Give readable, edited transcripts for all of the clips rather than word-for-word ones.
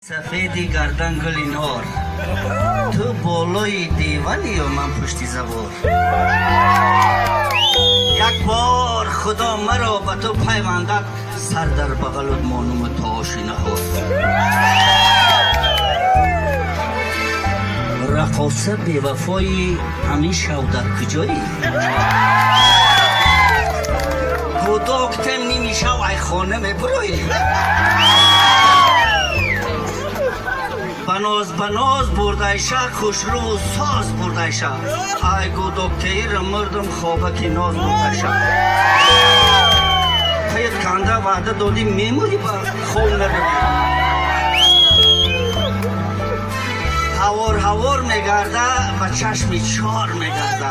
سفیدی گردن گل نار تو بالای دیوانی و من پشتی زبور یک بار خدا مرا به تو پیوندد سر در بغلت مانم تا آشینه ها رقاصه بیوفایی همیشه و در کجایی گوداکتم نمیشه و ای خانه میبروی بناز بردایشه خوش رو ساز بردایشه ای گوداکتهی را مردم خوابه که ناز بردایشه پید کنده وعده دادی میموری با خوب نروی هوار میگرده و چشمی چار میگرده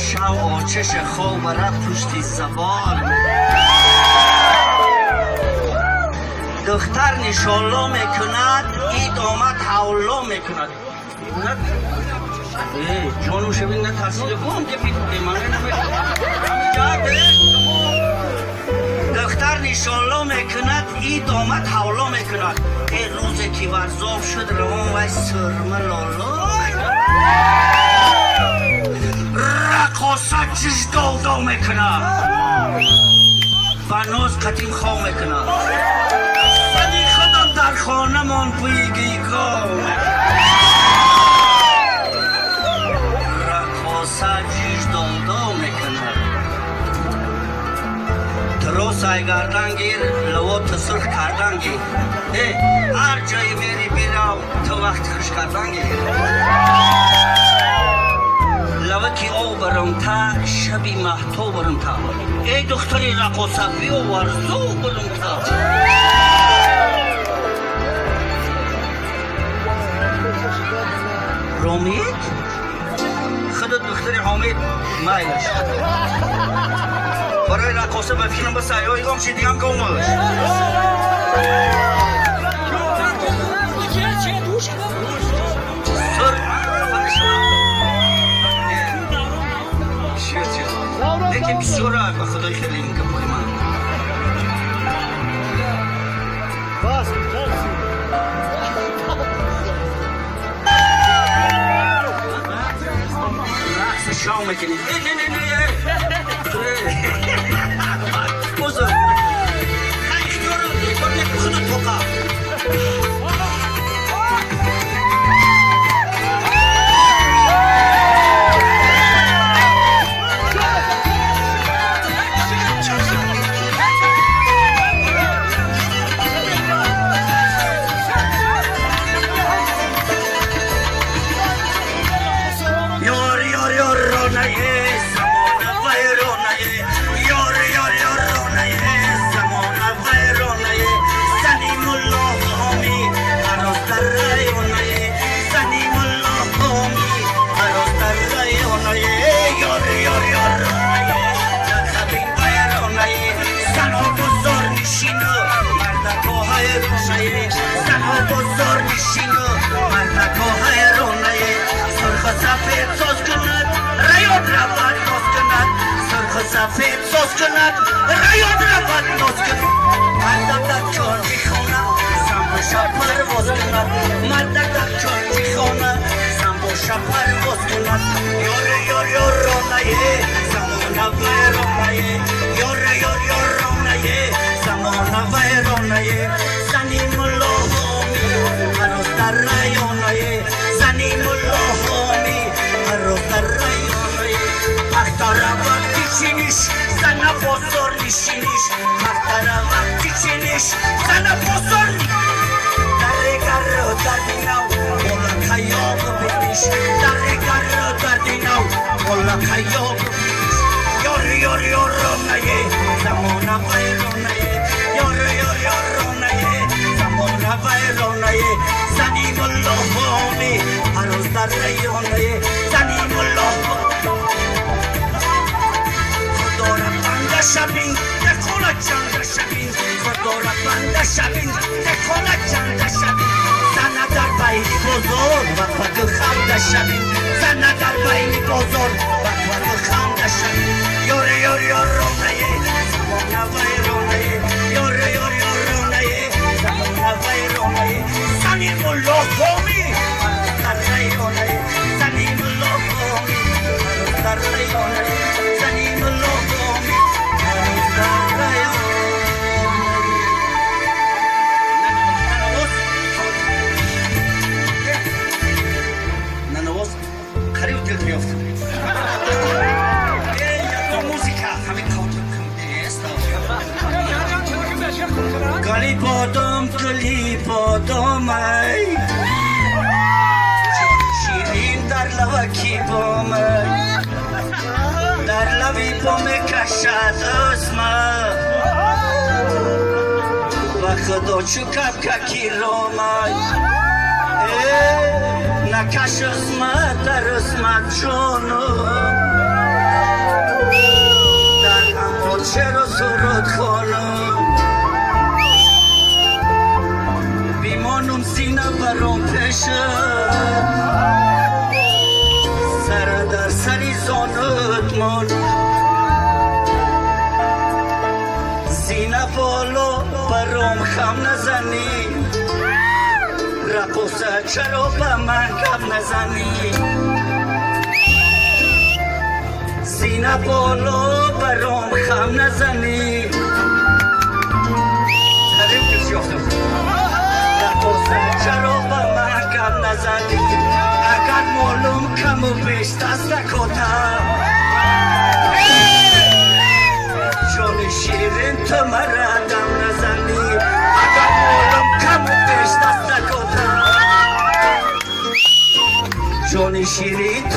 شو آچش خواب را پشتی زبان دختر نشالا میکند این دامت حولا میکند جانو شبین نترسیده کن که بیتونی من دختر نشالا میکند این دامت حولا میکند این روزی که ورزاف شد روان وی سرمه لالا رقاصه چش دادا میکند بناز قدیم خواه میکند سنی خودم در خانه من بویگی گام رقاصه چش دادا میکند تراس ای گردن گیر لوات سرخ کردن گیر هر جایی میری بیرم تو وقت خوش کردن گیر لوکی او برم تا شبی محتو برم تا ای دختری رقاصه بیو ورزو برم تا رومید خودت دختری حامید مایلش برای رقاصه بفکرم بس ایایی گم شی دیگم گمش لیکن بسیاره به خدای خیلی میگم پای من رقص شام میکنی نه بزرگ خیلی اختیار رو خودت توقع سفید ساز کند ریاد رفت ناز کند مردم در چار میخواند سم و شب پرواز کند مردم در چار میخواند سم و شب پرواز کند یار رانایه زمان ویرانایه یار رانایه زمان ویرانایه زنی ملا هامی هنوز در ریانایه زنی ملا هامی هنوز در ریانایه اختار وقتی چینیش زنه بازار نشینیش اختار وقتی چینیش زنه بازار درگر رو دردیناو مولا خیاب بینیش درگر رو دردیناو مولا خیاب بینیش یار رانایه زمان ویرانایه یار رانایه زمان ویرانایه زنی ملا هامی هنوز در ریانایه زنی ملا هامی شبین دکولا چند شبین خدارا بنده شبین دکولا چند شبین زنه در بین بازار و خود خمده شبین زنه در بین بازار و خود خمده شبین یار رانایه زمان ویرانایه یار رانایه زمان ویرانایه مادامه جان شیرین در لبکی بامه در لبی بامه کشد اسمه و خدا چو کبککی رامه نکش اسمت در اسمت جانو در هم چرا سرود خانم بیمانم سینه برام پیشه سر در سری زانت من سینه بالا برام خم نزنی رقصه چرا به من کم نزنی سینه بالا برام خم نزنی تعریف کردم رقصه چرا به من کم نزنی اگر معلوم کم و بیش دست نکتم جان شیرین تو مرا دم نزنی اگر معلوم کم و بیش دست نکتم جان شیرین